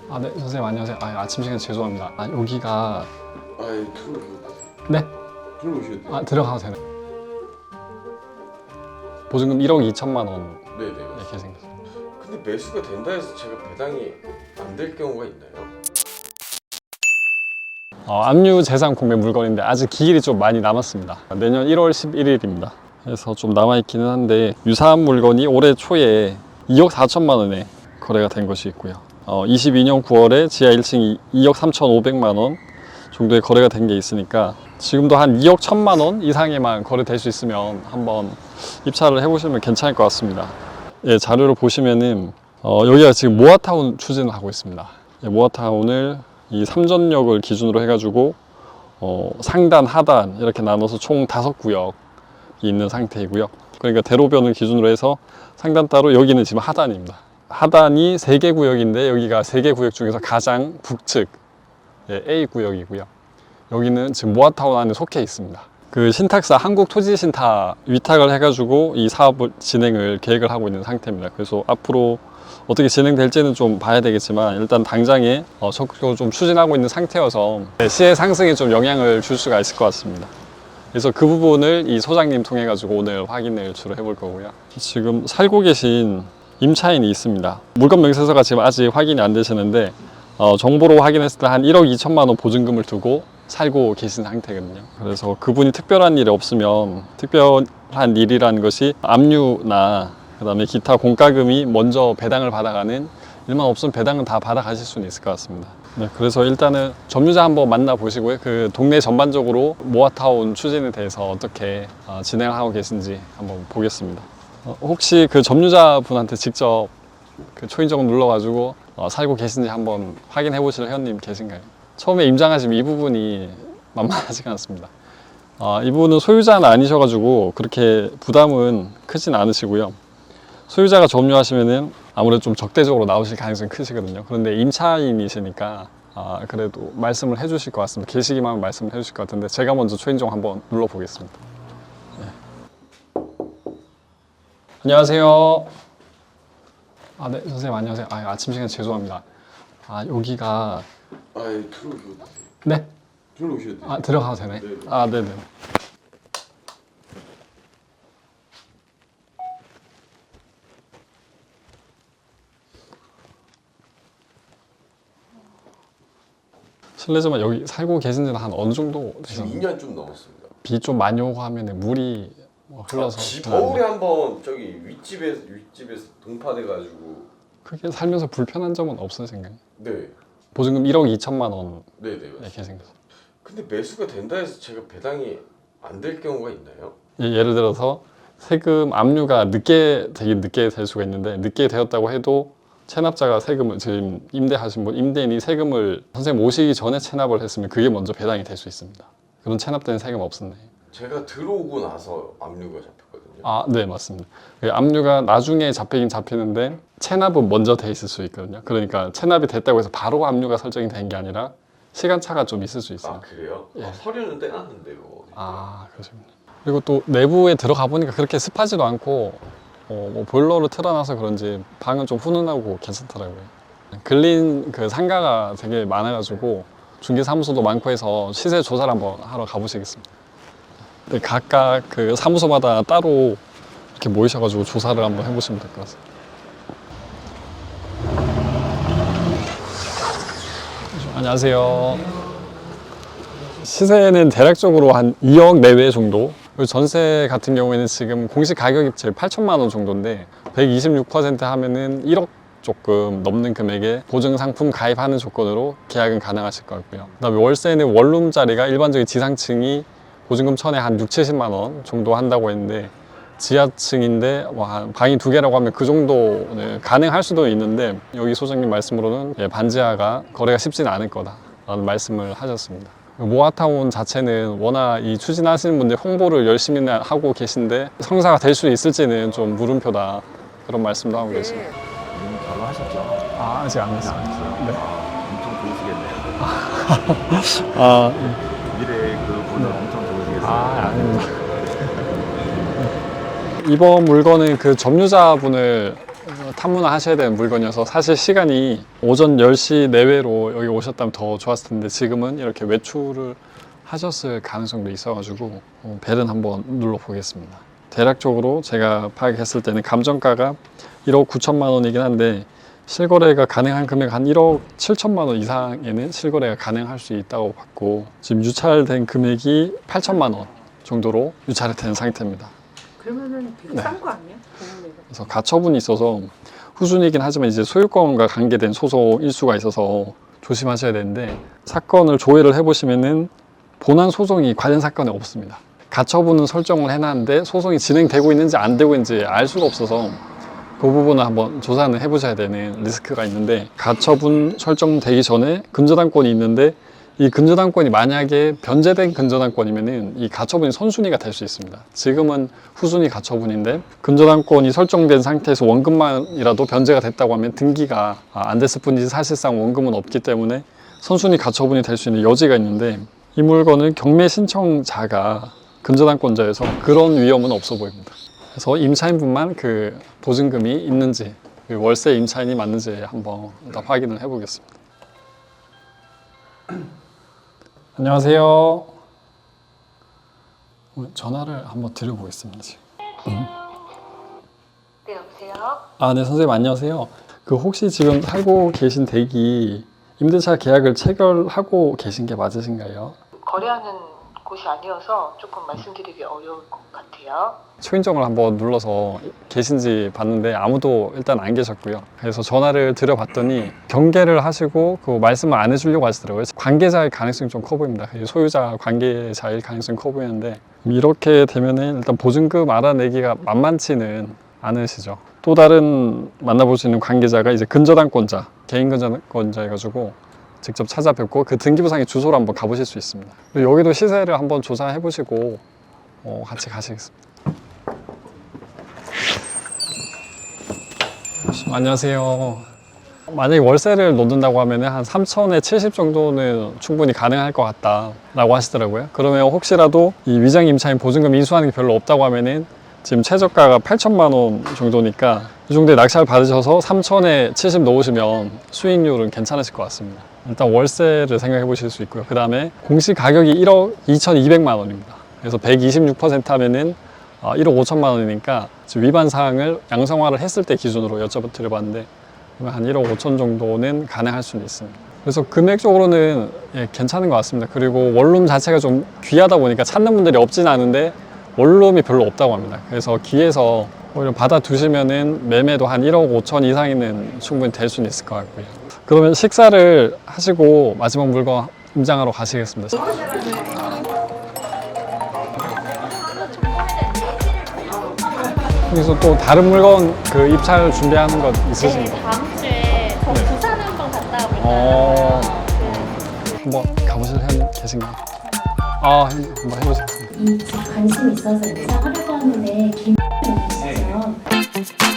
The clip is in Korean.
아, 네, 선생님 안녕하세요. 아, 아침 시간 죄송합니다. 아, 여기가 아예 들어오셔도 네? 들어오셔도 돼요. 아, 들어가도 되나요? 보증금 1억 2천만 원 네네. 이렇게 생겼어요. 근데 매수가 된다 해서 제가 배당이 안 될 경우가 있나요? 압류 재산 공매 물건인데 아직 기일이 좀 많이 남았습니다. 내년 1월 11일입니다. 그래서 좀 남아있기는 한데 유사한 물건이 올해 초에 2억 4천만 원에 거래가 된 것이 있고요. 22년 9월에 지하 1층 2억 3,500만 원 정도의 거래가 된 게 있으니까 지금도 한 2억 1천만 원 이상에만 거래될 수 있으면 한번 입찰을 해보시면 괜찮을 것 같습니다. 예, 자료를 보시면은 여기가 지금 모아타운 추진을 하고 있습니다. 예, 모아타운을 이 삼전역을 기준으로 해가지고 상단, 하단 이렇게 나눠서 총 5구역이 있는 상태이고요. 그러니까 대로변을 기준으로 해서 상단 따로 여기는 지금 하단입니다. 하단이 3개 구역인데 여기가 3개 구역 중에서 가장 북측 A 구역이고요. 여기는 지금 모아타운 안에 속해 있습니다. 그 신탁사 한국토지신탁 위탁을 해가지고 이 사업을 진행을 계획을 하고 있는 상태입니다. 그래서 앞으로 어떻게 진행될지는 좀 봐야 되겠지만 일단 당장에 적극적으로 좀 추진하고 있는 상태여서 시의 상승에 좀 영향을 줄 수가 있을 것 같습니다. 그래서 그 부분을 이 소장님 통해 가지고 오늘 확인을 주로 해볼 거고요. 지금 살고 계신 임차인이 있습니다. 물건 명세서가 지금 아직 확인이 안 되시는데 정보로 확인했을 때 한 1억 2천만 원 보증금을 두고 살고 계신 상태거든요. 그래서 그분이 특별한 일이 없으면 특별한 일이라는 것이 압류나 그다음에 기타 공과금이 먼저 배당을 받아가는 일만 없으면 배당은 다 받아가실 수는 있을 것 같습니다. 네, 그래서 일단은 점유자 한번 만나보시고요. 그 동네 전반적으로 모아타운 추진에 대해서 어떻게 진행하고 계신지 한번 보겠습니다. 혹시 그 점유자분한테 직접 그 초인종 눌러가지고 살고 계신지 한번 확인해 보실 회원님 계신가요? 처음에 임장하시면 이 부분이 만만하지가 않습니다. 이분은 소유자는 아니셔가지고 그렇게 부담은 크진 않으시고요. 소유자가 점유하시면은 아무래도 좀 적대적으로 나오실 가능성이 크시거든요. 그런데 임차인이시니까 그래도 말씀을 해주실 것 같습니다. 계시기만 하면 말씀을 해주실 것 같은데 제가 먼저 초인종 한번 눌러보겠습니다. 네. 안녕하세요. 아, 네, 선생님 안녕하세요. 아, 아침 시간 죄송합니다. 여기가 아예 들어오셔도 돼요. 네? 들어오셔도 돼요. 들어가도 되나요? 네네. 네네. 실례지만 여기 살고 계신 지는 한 어느 정도 지금 되셨나요? 2년 좀 넘었습니다. 비 좀 많이 오고 하면 물이 흘러서 겨울에 한번 저기 윗집에서 동파돼가지고. 크게 살면서 불편한 점은 없으신가요? 네. 보증금 1억 2천만 원 네네. 이렇게 생겼어요. 근데 매수가 된다 해서 제가 배당이 안 될 경우가 있나요? 예를 들어서 세금 압류가 되게 늦게 될 수가 있는데 늦게 되었다고 해도 체납자가 세금을 지금 임대하신 분 임대인이 세금을 선생님 오시기 전에 체납을 했으면 그게 먼저 배당이 될 수 있습니다. 그런 체납 때는 세금 없었네요. 제가 들어오고 나서 압류가 잡혔거든요. 네, 맞습니다. 압류가 나중에 잡히긴 잡히는데 체납은 먼저 돼 있을 수 있거든요. 그러니까 체납이 됐다고 해서 바로 압류가 설정이 된 게 아니라 시간차가 좀 있을 수 있어요. 그래요? 예. 서류는 떼놨는데요. 그렇습니다. 그리고 또 내부에 들어가 보니까 그렇게 습하지도 않고 뭐 보일러를 틀어놔서 그런지 방은 좀 훈훈하고 괜찮더라고요. 근린 그 상가가 되게 많아가지고 중개사무소도 많고 해서 시세 조사를 한번 하러 가보시겠습니다. 네, 각각 그 사무소마다 따로 이렇게 모이셔가지고 조사를 한번 해보시면 될 것 같습니다. 안녕하세요. 시세는 대략적으로 한 2억 내외 정도. 그리고 전세 같은 경우에는 지금 공시 가격이 제일 8천만 원 정도인데 126% 하면은 1억 조금 넘는 금액에 보증 상품 가입하는 조건으로 계약은 가능하실 것 같고요. 그다음에 월세는 원룸짜리가 일반적인 지상층이 보증금 천에 한 6, 70만 원 정도 한다고 했는데 지하층인데 한 방이 2개라고 하면 그 정도는 가능할 수도 있는데 여기 소장님 말씀으로는 반지하가 거래가 쉽지는 않을 거다라는 말씀을 하셨습니다. 모아타운 자체는 워낙 이 추진하시는 분들 홍보를 열심히 하고 계신데 성사가 될 수 있을지는 좀 물음표다 그런 말씀도 하고 계십니다. 이미 결혼하셨죠? 아직 안 했어요. 네. 엄청 좋으시겠네요. 미래의 그 분은 엄청 좋으시겠어요. 아닙니다. 이번 물건은 그 점유자분을 탐문을 하셔야 되는 물건이어서 사실 시간이 오전 10시 내외로 여기 오셨다면 더 좋았을 텐데 지금은 이렇게 외출을 하셨을 가능성도 있어가지고 벨은 한번 눌러보겠습니다. 대략적으로 제가 파악했을 때는 감정가가 1억 9천만 원이긴 한데 실거래가 가능한 금액 한 1억 7천만 원 이상에는 실거래가 가능할 수 있다고 봤고 지금 유찰된 금액이 8천만 원 정도로 유찰이 된 상태입니다. 그러면은 되게 싼 거 아니야? 그래서 가처분이 있어서 후순이긴 하지만 이제 소유권과 관계된 소송일 수가 있어서 조심하셔야 되는데 사건을 조회를 해보시면은 본안 소송이 관련 사건에 없습니다. 가처분은 설정을 해놨는데 소송이 진행되고 있는지 안 되고 있는지 알 수가 없어서 그 부분을 한번 조사는 해보셔야 되는 리스크가 있는데 가처분 설정되기 전에 근저당권이 있는데 이 근저당권이 만약에 변제된 근저당권이면은 이 가처분이 선순위가 될 수 있습니다. 지금은 후순위 가처분인데 근저당권이 설정된 상태에서 원금만이라도 변제가 됐다고 하면 등기가 안 됐을 뿐이지 사실상 원금은 없기 때문에 선순위 가처분이 될 수 있는 여지가 있는데 이 물건은 경매 신청자가 근저당권자여서 그런 위험은 없어 보입니다. 그래서 임차인분만 그 보증금이 있는지 그 월세 임차인이 맞는지 한번 일단 확인을 해보겠습니다. 안녕하세요. 전화를 한번 드려보겠습니다. 지금. 네, 여보세요? 네, 선생님 안녕하세요. 그 혹시 지금 살고 계신 댁이 임대차 계약을 체결하고 계신 게 맞으신가요? 거래하는 곳이 아니어서 조금 말씀드리기 어려울 것 같아요. 초인종을 한번 눌러서 계신지 봤는데 아무도 일단 안 계셨고요. 그래서 전화를 드려봤더니 경계를 하시고 그 말씀을 안 해주려고 하시더라고요. 관계자일 가능성이 좀 커 보입니다. 소유자 관계자일 가능성이 커 보이는데 이렇게 되면은 일단 보증금 알아내기가 만만치는 않으시죠. 또 다른 만나볼 수 있는 관계자가 이제 근저당권자, 개인 근저당권자 해가지고 직접 찾아뵙고 그 등기부상의 주소로 한번 가보실 수 있습니다. 그리고 여기도 시세를 한번 조사해 보시고 같이 가시겠습니다. 안녕하세요. 만약에 월세를 놓는다고 하면 한 3천에 70 정도는 충분히 가능할 것 같다라고 하시더라고요. 그러면 혹시라도 이 위장 임차인 보증금 인수하는 게 별로 없다고 하면은 지금 최저가가 8천만 원 정도니까 이 정도에 낙찰 받으셔서 3천에 70 넣으시면 수익률은 괜찮으실 것 같습니다. 일단 월세를 생각해 보실 수 있고요. 그 다음에 공시 가격이 1억 2,200만 원입니다. 그래서 126% 하면은 1억 5천만 원이니까 지금 위반 사항을 양성화를 했을 때 기준으로 여쭤드려봤는데 한 1억 5천 정도는 가능할 수는 있습니다. 그래서 금액적으로는 괜찮은 것 같습니다. 그리고 원룸 자체가 좀 귀하다 보니까 찾는 분들이 없진 않은데 원룸이 별로 없다고 합니다. 그래서 기에서 오히려 받아두시면은 매매도 한 1억 5천 이상이면 충분히 될 수는 있을 것 같고요. 그러면 식사를 하시고 마지막 물건 임장하러 가시겠습니다. 여기서 또 다른 물건 그 입찰 준비하는 것 있으신가요? 네, 다음 주에 저 부산 한번 갔다 올까요? 한번 가보실 분 계신가요? 한번 해보시겠습니다. 이 집 관심 있어서 인사하려고 하는데 김 있어서